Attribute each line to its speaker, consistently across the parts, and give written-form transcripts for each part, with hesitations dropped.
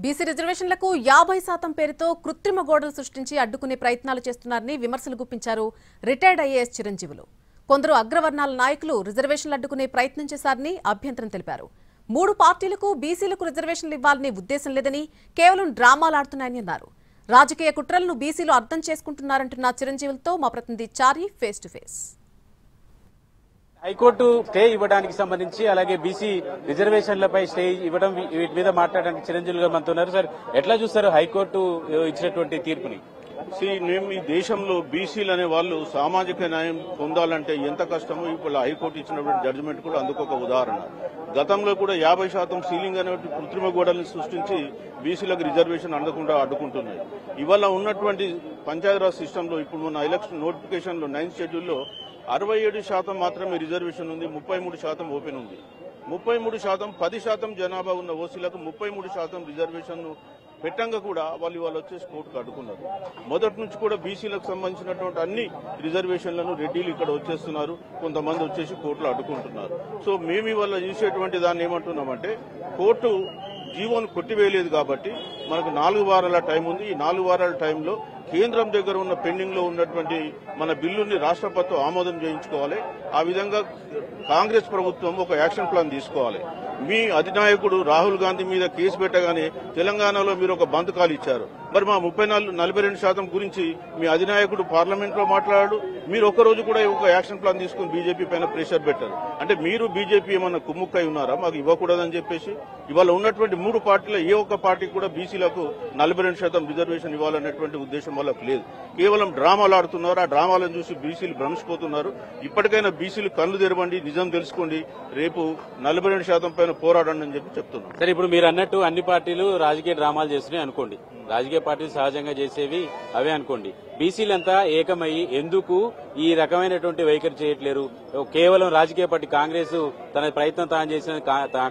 Speaker 1: BC రిజర్వేషన్లకు 50% పేరుతో కృత్రిమ గోడలు సృష్టించి అడ్డుకునే ప్రయత్నాలు చేస్తున్నారని విమర్శలు గుప్పించారు రిటైర్డ్ ఐఏఎస్ చిరంజీవులు. కొందరు అగ్రవర్ణాల నాయకులు రిజర్వేషన్లు అడ్డుకునే ప్రయత్నం చేశారని అభ్యంతరం తెలిపారు. 3 పార్టీలకు బీసీలకు రిజర్వేషన్లు ఇవ్వాలనే ఉద్దేశం లేదని కేవలం డ్రామాలాడుతున్నాయని అన్నారు. రాజకీయ కుట్రలను బీసీలు అర్థం చేసుకుంటున్నారంటున్న చిరంజీవులతో మా ప్రతినిధి Chari face to face.
Speaker 2: High court stay ఇవ్వడానికి సంబంధించి అలాగే బీసీ రిజర్వేషన్లపై స్టే ఇవ్వడం వీటి మీద మాట్లాడడానికి చిరంజీవి గారు మనతో ఉన్నారు. సార్, ఎట్లా చూస్తారు హైకోర్టు ఇచ్చినటువంటి తీర్పుని?
Speaker 3: మేము ఈ దేశంలో బీసీలు అనే వాళ్ళు సామాజిక న్యాయం పొందాలంటే ఎంత కష్టమో ఇప్పుడు హైకోర్టు ఇచ్చినటువంటి జడ్జిమెంట్ కూడా అందుకు ఒక ఉదాహరణ. గతంలో కూడా 50% సీలింగ్ అనే కృత్రిమ గోడల్ని సృష్టించి బీసీలకు రిజర్వేషన్ అందకుండా అడ్డుకుంటున్నాయి. ఇవాళ ఉన్నటువంటి పంచాయతీరాజ్ సిస్టంలో ఇప్పుడు మొన్న ఎలక్షన్ నోటిఫికేషన్ లో 9th షెడ్యూల్లో 67% మాత్రమే రిజర్వేషన్ ఉంది, 33% ఓపెన్ ఉంది. 33% 10% జనాభా ఉన్న ఓసీలకు 33% రిజర్వేషన్ పెట్టంగా కూడా వాళ్ళు వచ్చేసి కోర్టుకు అడ్డుకున్నారు. మొదటి నుంచి కూడా బీసీలకు సంబంధించినటువంటి అన్ని రిజర్వేషన్లను రెడ్డిలు ఇక్కడ వచ్చేస్తున్నారు, కొంతమంది వచ్చేసి కోర్టులో అడ్డుకుంటున్నారు. సో మేము ఇవాళ చూసేటువంటి దాన్ని ఏమంటున్నామంటే, కోర్టు జీవోను కొట్టివేయలేదు కాబట్టి మనకు 4 వారాల టైం ఉంది. ఈ 4 వారాల టైంలో కేంద్రం దగ్గర ఉన్న పెండింగ్ లో ఉన్నటువంటి మన బిల్లుని రాష్ట్రపతితో ఆమోదం చేయించుకోవాలి. ఆ విధంగా కాంగ్రెస్ ప్రభుత్వం ఒక యాక్షన్ ప్లాన్ తీసుకోవాలి. మీ అధినాయకుడు రాహుల్ గాంధీ మీద కేసు పెట్టగానే తెలంగాణలో మీరు ఒక బంద్ కాల్ ఇచ్చారు. మరి మా 42% గురించి మీ అధినాయకుడు పార్లమెంట్ లో మాట్లాడాడు. మీరు ఒక్కరోజు కూడా ఒక యాక్షన్ ప్లాన్ తీసుకుని బీజేపీ పైన ప్రెషర్ పెట్టారు. అంటే మీరు బీజేపీ ఏమన్నా కుమ్ముక్కై ఉన్నారా మాకు ఇవ్వకూడదని చెప్పేసి? ఇవాళ ఉన్నటువంటి 3 పార్టీల ఏ ఒక్క పార్టీ కూడా బీసీలకు 42% రిజర్వేషన్ ఇవ్వాలనేటువంటి ఉద్దేశం వాళ్ళకు లేదు. కేవలం డ్రామాలు ఆడుతున్నారు. ఆ డ్రామాలను చూసి బీసీలు భ్రమించిపోతున్నారు. ఇప్పటికైనా బీసీలు కళ్ళు తెరవండి, నిజం తెలుసుకోండి, రేపు 42% పైన పోరాడండి అని చెప్పి చెప్తున్నాం.
Speaker 2: సరే, ఇప్పుడు మీరు అన్నట్టు అన్ని పార్టీలు రాజకీయ డ్రామాలు చేస్తున్నాయి అనుకోండి, రాజకీయ పార్టీలు సహజంగా చేసేవి అవే అనుకోండి. బీసీలంతా ఏకమయ్యి ఎందుకు ఈ రకమైనటువంటి వైఖరి చేయట్లేరు? కేవలం రాజకీయ పార్టీ కాంగ్రెస్ తన ప్రయత్నం తాను చేసిన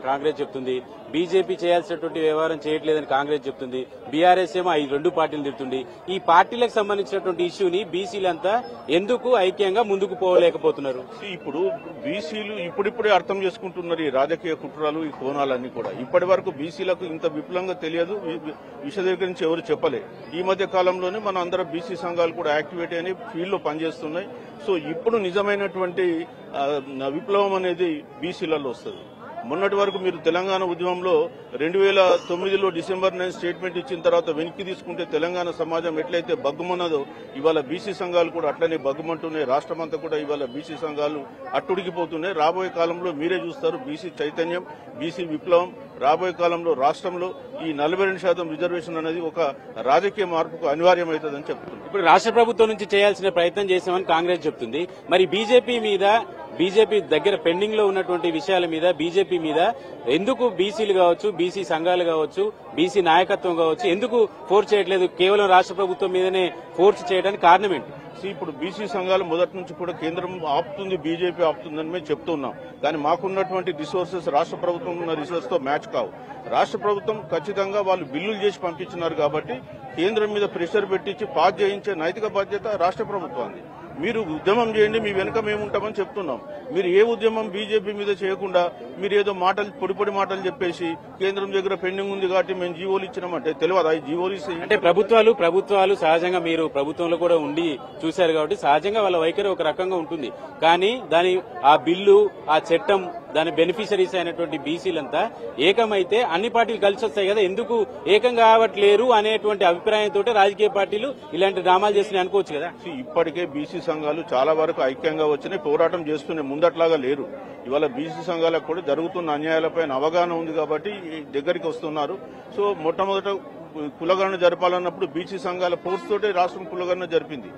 Speaker 2: కాంగ్రెస్ చెప్తుంది, బీజేపీ చేయాల్సినటువంటి వ్యవహారం చేయట్లేదని కాంగ్రెస్ చెప్తుంది, బీఆర్ఎస్ ఏమో ఈ 2 పార్టీలు తిడుతుంది. ఈ పార్టీలకు సంబంధించినటువంటి ఇష్యూని బీసీలంతా ఎందుకు ఐక్యంగా ముందుకు పోలేకపోతున్నారు?
Speaker 3: ఇప్పుడు బీసీలు ఇప్పుడిప్పుడే అర్థం చేసుకుంటున్నారు ఈ రాజకీయ కుట్రలు, ఈ కోణాలన్నీ కూడా. ఇప్పటి వరకు బీసీలకు ఇంత విపులంగా తెలియదు, విశదీకరించి ఎవరు చెప్పలే. ఈ మధ్య కాలంలోనే మన అందరం బీసీ సంఘాలు కూడా యాక్టివేట్ అయిన ఫీల్డ్ లో పనిచేస్తున్నాయి. సో ఇప్పుడు నిజమైనటువంటి విప్లవం అనేది బీసీలలో వస్తుంది. మొన్నటి వరకు మీరు తెలంగాణ ఉద్యమంలో 2009లో డిసెంబర్ 9 స్టేట్మెంట్ ఇచ్చిన తర్వాత వెనక్కి తీసుకుంటే తెలంగాణ సమాజం ఎట్లయితే బగ్గుమన్నదో ఇవాళ బీసీ సంఘాలు కూడా అట్లనే బగ్గుమంటున్నాయి. రాష్ట్రమంతా కూడా ఇవాళ బీసీ సంఘాలు అట్టుడిగిపోతున్నాయి. రాబోయే కాలంలో మీరే చూస్తారు బీసీ చైతన్యం, బీసీ విప్లవం. రాబోయే కాలంలో రాష్ట్రంలో ఈ 42% రిజర్వేషన్ అనేది ఒక రాజకీయ మార్పుకు అనివార్యమవుతుందని చెప్తున్నారు.
Speaker 2: ఇప్పుడు రాష్ట్ర ప్రభుత్వం నుంచి చేయాల్సిన ప్రయత్నం చేశామని కాంగ్రెస్ చెప్తుంది. మరి బీజేపీ దగ్గర పెండింగ్ లో ఉన్నటువంటి విషయాల మీద బీజేపీ మీద ఎందుకు బీసీలు కావచ్చు, బీసీ సంఘాలు కావచ్చు, బీసీ నాయకత్వం కావచ్చు ఎందుకు ఫోర్స్ చేయట్లేదు? కేవలం రాష్ట్ర ప్రభుత్వం మీదనే ఫోర్స్ చేయడానికి కారణం ఏంటి?
Speaker 3: ఇప్పుడు బీసీ సంఘాలు మొదటి నుంచి కూడా కేంద్రం ఆపుతుంది, బీజేపీ ఆపుతుందని మేము చెప్తున్నాం. కానీ మాకున్నటువంటి రిసోర్సెస్ రాష్ట్ర ప్రభుత్వం ఉన్న రిసోర్స్ తో మ్యాచ్ కావు. రాష్ట్ర ప్రభుత్వం ఖచ్చితంగా వాళ్ళు బిల్లులు చేసి పంపించినారు కాబట్టి కేంద్రం మీద ప్రెషర్ పెట్టించి పాస్ చేయించే నైతిక బాధ్యత రాష్ట్ర ప్రభుత్వాన్ని. మీరు ఉద్యమం చేయండి, మీ వెనుక మేముంటామని చెప్తున్నాం. మీరు ఏ ఉద్యమం బీజేపీ మీద చేయకుండా మీరు ఏదో మాటలు పొడి మాటలు చెప్పేసి కేంద్రం దగ్గర పెండింగ్ ఉంది కాబట్టి మేము జీవోలు ఇచ్చినామంటే తెలియదా? ఈ జీవోలు
Speaker 2: అంటే ప్రభుత్వాలు సహజంగా మీరు ప్రభుత్వంలో కూడా ఉండి చూశారు కాబట్టి సహజంగా వాళ్ళ వైఖరి ఒక రకంగా ఉంటుంది. కానీ ఆ బిల్లు, ఆ చట్టం, దాని బెనిఫిషరీస్ అయినటువంటి బీసీలంతా ఏకమైతే అన్ని పార్టీలు కలిసి వస్తాయి కదా, ఎందుకు ఏకం కావట్లేరు అనేటువంటి అభిప్రాయంతో రాజకీయ పార్టీలు ఇలాంటి డ్రామాలు చేస్తున్నాయి అనుకోవచ్చు కదా.
Speaker 3: ఇప్పటికే బీసీ సంఘాలు చాలా వరకు ఐక్యంగా వచ్చినాయి, పోరాటం చేస్తున్నాయి, ముందట్లాగా లేరు. ఇవాళ బీసీ సంఘాలకు కూడా జరుగుతున్న అన్యాయాలపైన అవగాహన ఉంది కాబట్టి దగ్గరికి వస్తున్నారు. సో మొట్టమొదట కులగణన జరపాలన్నప్పుడు బీసీ సంఘాల ఫోర్స్ తోటే రాష్ట్రం కులగణన జరిపింది.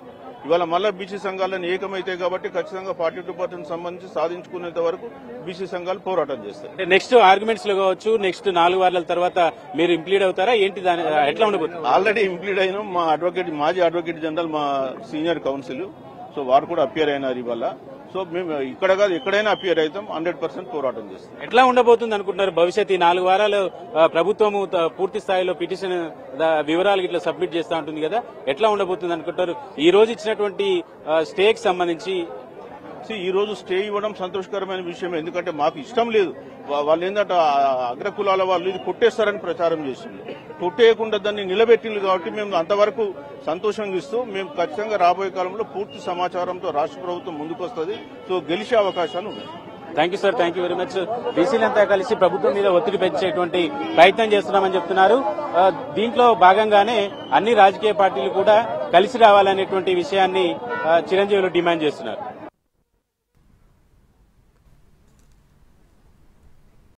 Speaker 3: ఇవాళ మళ్ళా బీసీ సంఘాలను ఏకమైతే కాబట్టి ఖచ్చితంగా 42% సంబంధించి సాధించుకునేంత వరకు బీసీ సంఘాలు పోరాటం చేస్తాయి.
Speaker 2: నెక్స్ట్ ఆర్గ్యుమెంట్స్ లో కావచ్చు, నెక్స్ట్ 4 వారాల తర్వాత మీరు ఇంప్లీడ్ అవుతారా ఏంటి? దాని ఎట్లా ఉండబోతుంది?
Speaker 3: ఆల్రెడీ ఇంప్లీడ్ అయినాం. మా మాజీ అడ్వకేట్ జనరల్, మా సీనియర్ కౌన్సిల్, సో వారు కూడా అపియర్ అయినారు ఇవాళ. సో మేము ఇక్కడ కాదు ఎక్కడైనా అపియర్ అవుతాం, 100% పోరాటం చేస్తాం.
Speaker 2: ఎట్లా ఉండబోతుంది అనుకుంటున్నారు భవిష్యత్? ఈ 4 వారాలు ప్రభుత్వం పూర్తి స్థాయిలో పిటిషన్ వివరాలు ఇట్లా సబ్మిట్ చేస్తా ఉంటుంది కదా, ఎట్లా ఉండబోతుంది అనుకుంటారు? ఈ రోజు ఇచ్చినటువంటి స్టేకి సంబంధించి
Speaker 3: ఈ రోజు స్టే ఇవ్వడం సంతోషకరమైన విషయం. ఎందుకంటే మాకు ఇష్టం లేదు, వాళ్ళు ఏంటంటే అగ్రకులాల వాళ్ళు ఇది కొట్టేస్తారని ప్రచారం చేసింది. కొట్టేయకుండా దాన్ని నిలబెట్టింది కాబట్టి మేము అంతవరకు సంతోషంగా ఇస్తూ మేము ఖచ్చితంగా రాబోయే కాలంలో పూర్తి సమాచారంతో రాష్ట్ర ప్రభుత్వం ముందుకు వస్తుంది. సో గెలిచే అవకాశాలు ఉన్నాయి.
Speaker 2: Thank you sir, thank you very much. బీసీలంతా కలిసి ప్రభుత్వం మీద ఒత్తిడి పెంచేటువంటి ప్రయత్నం చేస్తున్నామని చెప్తున్నారు. దీంట్లో భాగంగానే అన్ని రాజకీయ పార్టీలు కూడా కలిసి రావాలనేటువంటి విషయాన్ని చిరంజీవులు డిమాండ్ చేస్తున్నారు.